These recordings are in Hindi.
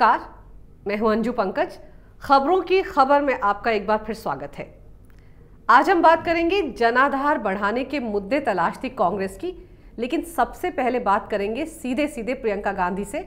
नमस्कार, मैं हूं अंजू पंकज। खबरों की खबर में आपका एक बार फिर स्वागत है। आज हम बात करेंगे जनाधार बढ़ाने के मुद्दे तलाशती कांग्रेस की, लेकिन सबसे पहले बात करेंगे सीधे सीधे प्रियंका गांधी से,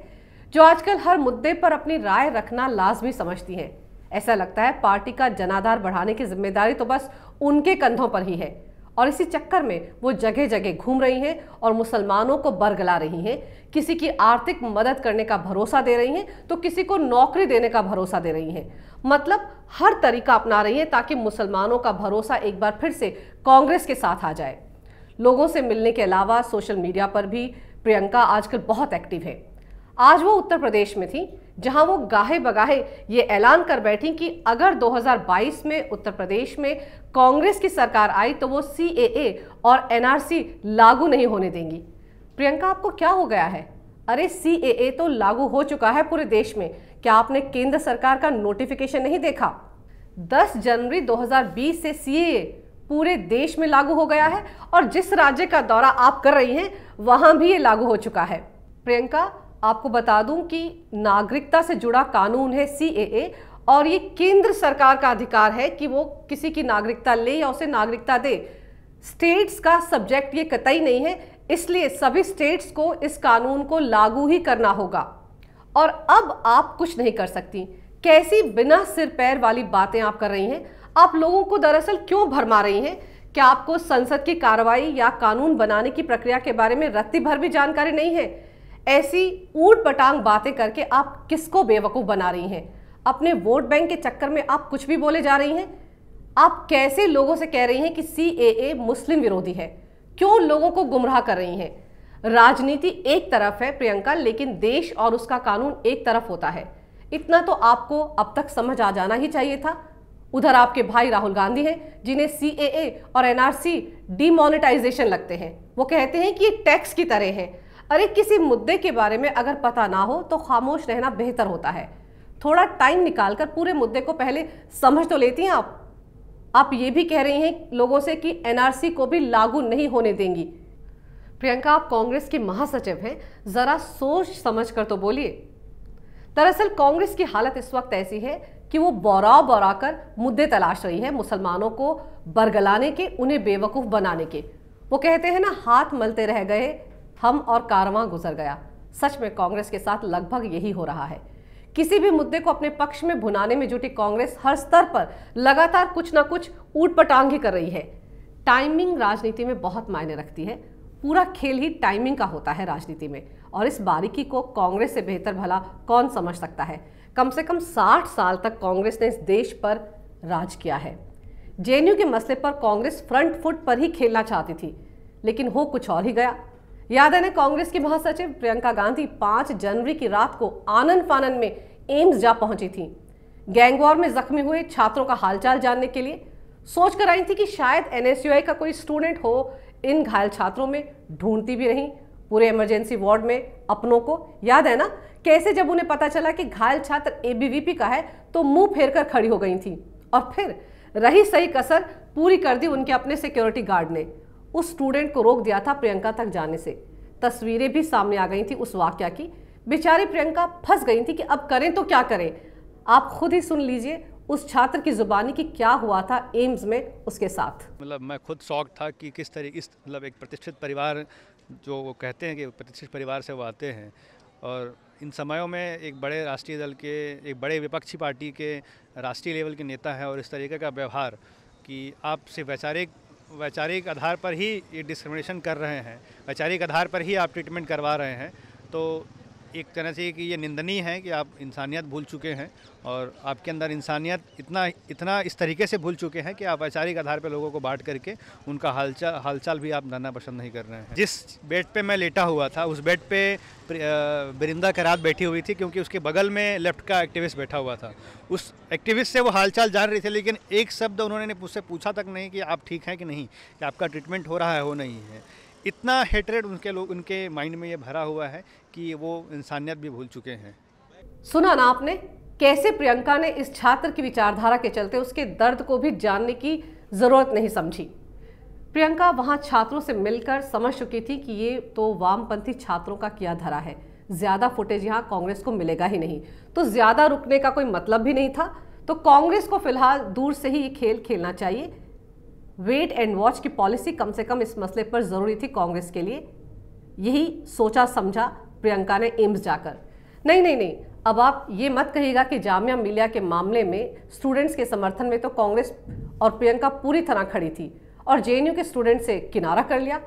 जो आजकल हर मुद्दे पर अपनी राय रखना लाजमी समझती हैं। ऐसा लगता है पार्टी का जनाधार बढ़ाने की जिम्मेदारी तो बस उनके कंधों पर ही है, और इसी चक्कर में वो जगह जगह घूम रही हैं और मुसलमानों को बरगला रही हैं। किसी की आर्थिक मदद करने का भरोसा दे रही हैं तो किसी को नौकरी देने का भरोसा दे रही हैं। मतलब हर तरीका अपना रही हैं ताकि मुसलमानों का भरोसा एक बार फिर से कांग्रेस के साथ आ जाए। लोगों से मिलने के अलावा सोशल मीडिया पर भी प्रियंका आजकल बहुत एक्टिव है। आज वो उत्तर प्रदेश में थी, जहां वो गाहे बगाहे ये ऐलान कर बैठी कि अगर 2022 में उत्तर प्रदेश में कांग्रेस की सरकार आई तो वो CAA और NRC लागू नहीं होने देंगी। प्रियंका, आपको क्या हो गया है? अरे CAA तो लागू हो चुका है पूरे देश में। क्या आपने केंद्र सरकार का नोटिफिकेशन नहीं देखा? 10 जनवरी 2020 से CAA पूरे देश में लागू हो गया है, और जिस राज्य का दौरा आप कर रही हैं वहां भी ये लागू हो चुका है। प्रियंका, आपको बता दूं कि नागरिकता से जुड़ा कानून है CAA, और ये केंद्र सरकार का अधिकार है कि वो किसी की नागरिकता ले या उसे नागरिकता दे। स्टेट्स का सब्जेक्ट ये कतई नहीं है, इसलिए सभी स्टेट्स को इस कानून को लागू ही करना होगा। और अब आप कुछ नहीं कर सकती। कैसी बिना सिर पैर वाली बातें आप कर रही हैं? आप लोगों को दरअसल क्यों भरमा रही हैं? क्या आपको संसद की कार्रवाई या कानून बनाने की प्रक्रिया के बारे में रत्ती भर भी जानकारी नहीं है? ऐसी ऊट पटांग बातें करके आप किसको बेवकूफ बना रही हैं? अपने वोट बैंक के चक्कर में आप कुछ भी बोले जा रही हैं। आप कैसे लोगों से कह रही हैं कि CAA मुस्लिम विरोधी है? क्यों लोगों को गुमराह कर रही हैं? राजनीति एक तरफ है प्रियंका, लेकिन देश और उसका कानून एक तरफ होता है। इतना तो आपको अब तक समझ आ जाना ही चाहिए था। उधर आपके भाई राहुल गांधी हैं, जिन्हें CAA और NRC डिमोनेटाइजेशन लगते हैं। वो कहते हैं कि ये टैक्स की तरह है। अरे, किसी मुद्दे के बारे में अगर पता ना हो तो खामोश रहना बेहतर होता है। थोड़ा टाइम निकालकर पूरे मुद्दे को पहले समझ तो लेती हैं आप ये भी कह रही हैं लोगों से कि NRC को भी लागू नहीं होने देंगी। प्रियंका, आप कांग्रेस की महासचिव हैं, जरा सोच समझ कर तो बोलिए। दरअसल कांग्रेस की हालत इस वक्त ऐसी है कि वो बौरा कर मुद्दे तलाश रही है मुसलमानों को बरगलाने के, उन्हें बेवकूफ बनाने के। वो कहते हैं ना, हाथ मलते रह गए हम और कारवां गुजर गया। सच में कांग्रेस के साथ लगभग यही हो रहा है। किसी भी मुद्दे को अपने पक्ष में भुनाने में जुटी कांग्रेस हर स्तर पर लगातार कुछ ना कुछ ऊट-पटांग ही कर रही है। टाइमिंग राजनीति में बहुत मायने रखती है। पूरा खेल ही टाइमिंग का होता है राजनीति में, और इस बारीकी को कांग्रेस से बेहतर भला कौन समझ सकता है। कम से कम 60 साल तक कांग्रेस ने इस देश पर राज किया है। JNU के मसले पर कांग्रेस फ्रंट फुट पर ही खेलना चाहती थी, लेकिन हो कुछ और ही गया। याद है ना, कांग्रेस की महासचिव प्रियंका गांधी 5 जनवरी की रात को आनन फानन में एम्स जा पहुंची थी। गैंगवॉर में जख्मी हुए छात्रों का हालचाल जानने के लिए सोच कर आई थी कि शायद NSUI का कोई स्टूडेंट हो इन घायल छात्रों में। ढूंढती भी रही पूरे इमरजेंसी वार्ड में अपनों को। याद है ना, कैसे जब उन्हें पता चला कि घायल छात्र ABVP का है तो मुंह फेर कर खड़ी हो गई थी, और फिर रही सही कसर पूरी कर दी उनके अपने सिक्योरिटी गार्ड ने। उस स्टूडेंट को रोक दिया था प्रियंका तक जाने से। तस्वीरें भी सामने आ गई थी उस वाकया की। बेचारी प्रियंका फंस गई थी कि अब करें तो क्या करें। आप खुद ही सुन लीजिए उस छात्र की जुबानी की क्या हुआ था एम्स में उसके साथ। मतलब मैं खुद शॉक था कि किस तरीके मतलब एक प्रतिष्ठित परिवार, जो वो कहते हैं कि प्रतिष्ठित परिवार से वो आते हैं, और इन समयों में एक बड़े राष्ट्रीय दल के, एक बड़े विपक्षी पार्टी के राष्ट्रीय लेवल के नेता हैं, और इस तरीके का व्यवहार कि आप सिर्फ वैचारिक आधार पर ही ये डिस्क्रिमिनेशन कर रहे हैं, वैचारिक आधार पर ही आप ट्रीटमेंट करवा रहे हैं, तो एक तरह से कि ये निंदनीय है कि आप इंसानियत भूल चुके हैं, और आपके अंदर इंसानियत इतना इस तरीके से भूल चुके हैं कि आप वैचारिक आधार पर लोगों को बांट करके उनका हालचाल भी आप जानना पसंद नहीं कर रहे हैं। जिस बेड पे मैं लेटा हुआ था उस बेड पे बिरिंदा करात बैठी हुई थी, क्योंकि उसके बगल में लेफ्ट का एक्टिविस्ट बैठा हुआ था। उस एक्टिविस्ट से वो हालचाल जान रही थी, लेकिन एक शब्द उन्होंने मुझसे पूछा तक नहीं कि आप ठीक हैं कि नहीं, कि आपका ट्रीटमेंट हो रहा है हो नहीं है। इतना हेट्रेड उनके माइंड में ये भरा हुआ है कि वो इंसानियत भी भूल चुके हैं। सुना ना आपने, कैसे प्रियंका ने इस छात्र की विचारधारा के चलते उसके दर्द को भी जानने की जरूरत नहीं समझी। प्रियंका वहां छात्रों से मिलकर समझ चुकी थी कि ये तो वामपंथी छात्रों का किया धरा है, ज्यादा फुटेज यहां कांग्रेस को मिलेगा ही नहीं, तो ज्यादा रुकने का कोई मतलब भी नहीं था। तो कांग्रेस को फिलहाल दूर से ही ये खेल खेलना चाहिए। वेट एंड वॉच की पॉलिसी कम से कम इस मसले पर जरूरी थी कांग्रेस के लिए। यही सोचा समझा प्रियंका ने एम्स जाकर। नहीं, अब आप ये मत कहिएगा कि जामिया मिलिया के मामले में स्टूडेंट्स के समर्थन में तो कांग्रेस और प्रियंका पूरी तरह खड़ी थी और जेएनयू के स्टूडेंट से किनारा कर लिया।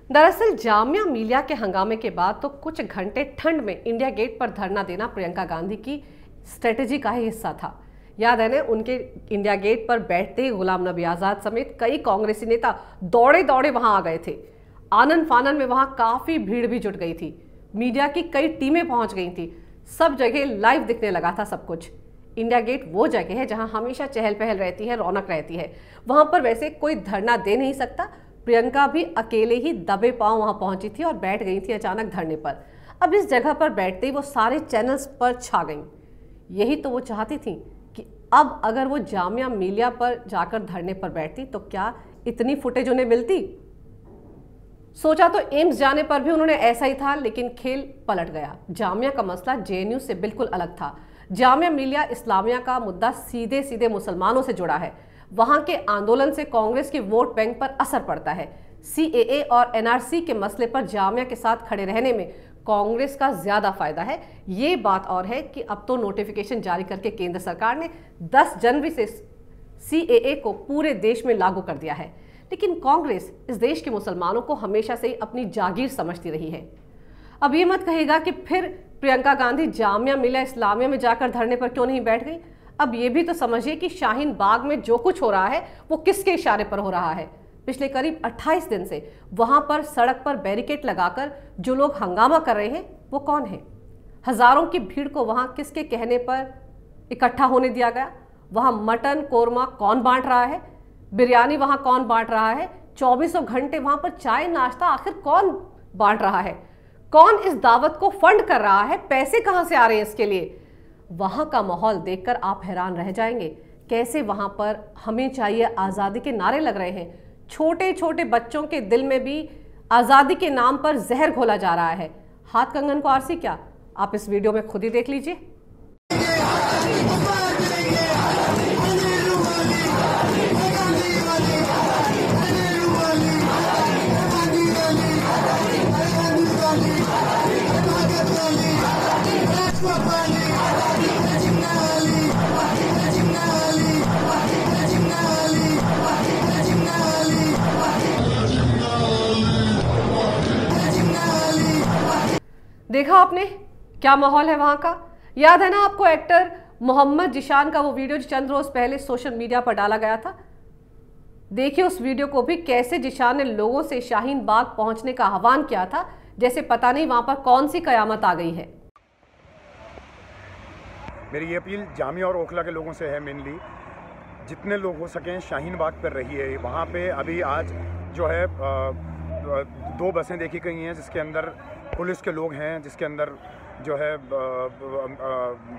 दरअसल जामिया मिलिया के हंगामे के बाद तो कुछ घंटे ठंड में इंडिया गेट पर धरना देना प्रियंका गांधी की स्ट्रेटेजी का ही हिस्सा था। याद है ना, उनके इंडिया गेट पर बैठते ही गुलाम नबी आजाद समेत कई कांग्रेसी नेता दौड़े दौड़े वहां आ गए थे। आनन फानन में वहां काफी भीड़ भी जुट गई थी, मीडिया की कई टीमें पहुंच गई थी, सब जगह लाइव दिखने लगा था सब कुछ। इंडिया गेट वो जगह है जहां हमेशा चहल पहल रहती है, रौनक रहती है। वहां पर वैसे कोई धरना दे नहीं सकता। प्रियंका भी अकेले ही दबे पांव वहां पहुंची थी और बैठ गई थी अचानक धरने पर। अब इस जगह पर बैठते ही वो सारे चैनल्स पर छा गईं। यही तो वो चाहती थी कि अब अगर वो जामिया मिलिया पर जाकर धरने पर बैठती तो क्या इतनी फुटेज उन्हें मिलती। सोचा तो एम्स जाने पर भी उन्होंने ऐसा ही था, लेकिन खेल पलट गया। जामिया का मसला जेएनयू से बिल्कुल अलग था। जामिया मिलिया इस्लामिया का मुद्दा सीधे सीधे मुसलमानों से जुड़ा है। वहां के आंदोलन से कांग्रेस के वोट बैंक पर असर पड़ता है। सीएए और एनआरसी के मसले पर जामिया के साथ खड़े रहने में कांग्रेस का ज्यादा फायदा है। ये बात और है कि अब तो नोटिफिकेशन जारी करके केंद्र सरकार ने 10 जनवरी से सीएए को पूरे देश में लागू कर दिया है। लेकिन कांग्रेस इस देश के मुसलमानों को हमेशा से ही अपनी जागीर समझती रही है। अब ये मत कहिएगा कि फिर प्रियंका गांधी जामिया मिलिया इस्लामिया में जाकर धरने पर क्यों नहीं बैठ गई। अब ये भी तो समझिए कि शाहीन बाग में जो कुछ हो रहा है वो किसके इशारे पर हो रहा है। पिछले करीब 28 दिन से वहां पर सड़क पर बैरिकेड लगाकर जो लोग हंगामा कर रहे हैं वो कौन है। हजारों की भीड़ को वहां किसके कहने पर इकट्ठा होने दिया गया। वहां मटन कोरमा कौन बांट रहा है, बिरयानी वहां कौन बांट रहा है, 24 घंटे वहां पर चाय नाश्ता आखिर कौन बांट रहा है, कौन इस दावत को फंड कर रहा है, पैसे कहां से आ रहे हैं इसके लिए। वहां का माहौल देखकर आप हैरान रह जाएंगे, कैसे वहां पर हमें चाहिए आजादी के नारे लग रहे हैं। छोटे छोटे बच्चों के दिल में भी आजादी के नाम पर जहर घोला जा रहा है। हाथ कंगन को आरसी क्या, आप इस वीडियो में खुद ही देख लीजिए। देखा आपने क्या माहौल है वहां का। याद है ना आपको एक्टर मोहम्मद जिशान का वो वीडियो जो चंद रोज पहले सोशल मीडिया पर डाला गया था। देखिए उस वीडियो को भी, कैसे जिशान ने लोगों से शाहीन बाग पहुंचने का आह्वान किया था, जैसे पता नहीं वहां पर कौन सी कयामत आ गई है। मेरी ये अपील जामिया और ओखला के लोगों से है, मेनली जितने लोग हो सकें शाहीन बाग पर रहिए। वहाँ पे अभी आज जो है 2 बसें देखी गई हैं जिसके अंदर पुलिस के लोग हैं, जिसके अंदर जो है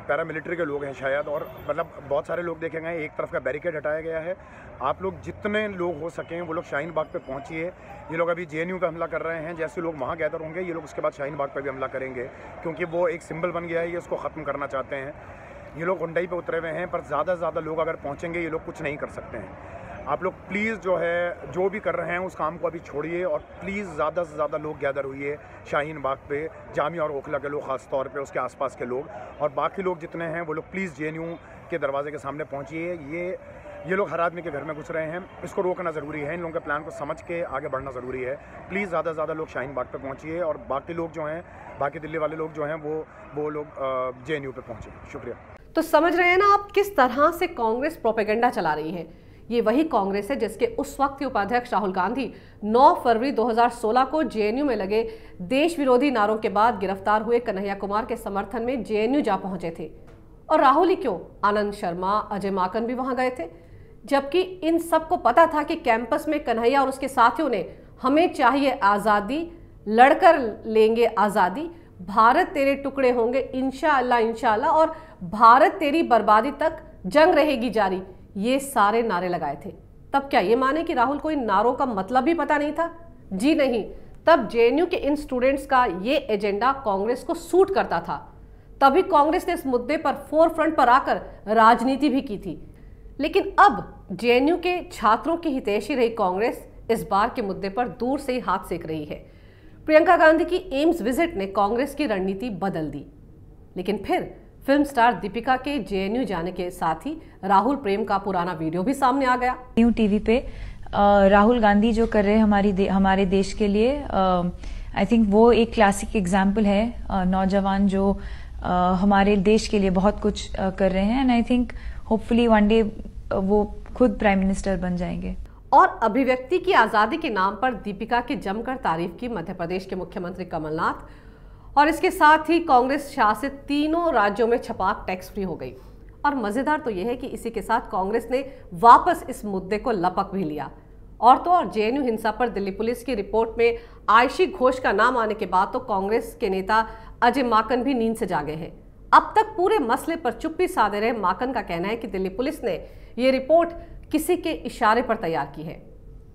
पैरामिलिट्री के लोग हैं शायद, और मतलब बहुत सारे लोग देखे गए। एक तरफ का बैरिकेड हटाया गया है। आप लोग जितने लोग हो सकें वो लोग शाहीन बाग पे पहुंचिए। ये लोग अभी जेएनयू पे हमला कर रहे हैं, जैसे लोग वहाँ गैदर होंगे ये लोग उसके बाद शाहीन बाग पे भी हमला करेंगे, क्योंकि वो एक सिंबल बन गया है, ये उसको ख़त्म करना चाहते हैं। ये लोग गुंडई पे उतरे हुए हैं, पर ज़्यादा से ज़्यादा लोग अगर पहुँचेंगे ये लोग कुछ नहीं कर सकते हैं। आप लोग प्लीज़ जो है जो भी कर रहे हैं उस काम को अभी छोड़िए और प्लीज़ ज़्यादा से ज़्यादा लोग गैदर हुइए शाहीन बाग पे। जामिया और ओखला के लोग ख़ास तौर पे, उसके आसपास के लोग, और बाकी लोग जितने हैं वो लोग प्लीज़ जेएनयू के दरवाजे के सामने पहुंचिए। ये लोग हर आदमी के घर में घुस रहे हैं, इसको रोकना ज़रूरी है। इन लोगों के प्लान को समझ के आगे बढ़ना ज़रूरी है। प्लीज़ ज़्यादा से ज़्यादा लोग शाहीन बाग पे पहुँचिए और बाकी लोग जो हैं, बाकी दिल्ली वाले लोग जो हैं वो लोग जेएनयू पे पहुँचे। शुक्रिया। तो समझ रहे हैं ना आप किस तरह से कांग्रेस प्रोपेगेंडा चला रही है। ये वही कांग्रेस है जिसके उस वक्त के उपाध्यक्ष राहुल गांधी 9 फरवरी 2016 को जेएनयू में लगे देश विरोधी नारों के बाद गिरफ्तार हुए कन्हैया कुमार के समर्थन में जेएनयू जा पहुंचे थे। और राहुल ही क्यों, आनंद शर्मा, अजय माकन भी वहां गए थे। जबकि इन सबको पता था कि कैंपस में कन्हैया और उसके साथियों ने हमें चाहिए आज़ादी, लड़कर लेंगे आज़ादी, भारत तेरे टुकड़े होंगे इंशाअल्लाह इंशाअल्लाह, और भारत तेरी बर्बादी तक जंग रहेगी जारी, ये सारे नारे लगाए थे। तब क्या ये माने कि राहुल को इन नारों का मतलब भी पता नहीं था? जी नहीं, तब जेएनयू के इन स्टूडेंट्स का ये एजेंडा कांग्रेस को सूट करता था। तभी कांग्रेस ने इस मुद्दे पर फोरफ्रंट पर आकर राजनीति भी की थी। लेकिन अब जेएनयू के छात्रों की हितैषी रही कांग्रेस इस बार के मुद्दे पर दूर से ही हाथ सेक रही है। प्रियंका गांधी की एम्स विजिट ने कांग्रेस की रणनीति बदल दी। लेकिन फिर फिल्म स्टार दीपिका के जेएनयू जाने के साथ ही राहुल प्रेम का पुराना वीडियो भी सामने आ गया। न्यू टीवी पे राहुल गांधी जो कर रहे हैं हमारे देश के लिए, आई थिंक वो एक क्लासिक एग्जाम्पल है। नौजवान जो हमारे देश के लिए बहुत कुछ कर रहे हैं, and I think hopefully one day वो खुद प्राइम मिनिस्टर बन जाएंगे। और अभिव्यक्ति की आजादी के नाम पर दीपिका की जमकर तारीफ की मध्य प्रदेश के मुख्यमंत्री कमलनाथ, और इसके साथ ही कांग्रेस शासित तीनों राज्यों में छपाक टैक्स फ्री हो गई। और मजेदार तो यह है कि इसी के साथ कांग्रेस ने वापस इस मुद्दे को लपक भी लिया। और तो और जेएनयू हिंसा पर दिल्ली पुलिस की रिपोर्ट में आयशी घोष का नाम आने के बाद तो कांग्रेस के नेता अजय माकन भी नींद से जागे हैं। अब तक पूरे मसले पर चुप्पी साधे रहे माकन का कहना है कि दिल्ली पुलिस ने ये रिपोर्ट किसी के इशारे पर तैयार की है।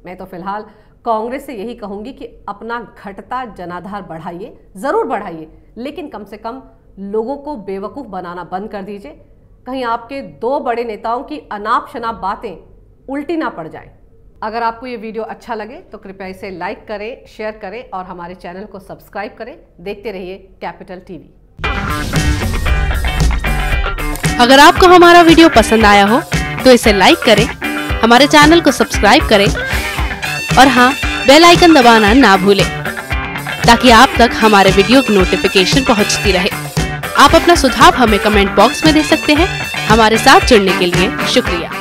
मैं तो फिलहाल कांग्रेस से यही कहूंगी कि अपना घटता जनाधार बढ़ाइए, जरूर बढ़ाइए, लेकिन कम से कम लोगों को बेवकूफ बनाना बंद कर दीजिए। कहीं आपके दो बड़े नेताओं की अनाप शनाप बातें उल्टी ना पड़ जाएं। अगर आपको ये वीडियो अच्छा लगे तो कृपया इसे लाइक करें, शेयर करें और हमारे चैनल को सब्सक्राइब करें। देखते रहिए कैपिटल टीवी। अगर आपको हमारा वीडियो पसंद आया हो तो इसे लाइक करें, हमारे चैनल को सब्सक्राइब करें और हाँ, बेल आइकन दबाना ना भूलें ताकि आप तक हमारे वीडियो की नोटिफिकेशन पहुंचती रहे। आप अपना सुझाव हमें कमेंट बॉक्स में दे सकते हैं। हमारे साथ जुड़ने के लिए शुक्रिया।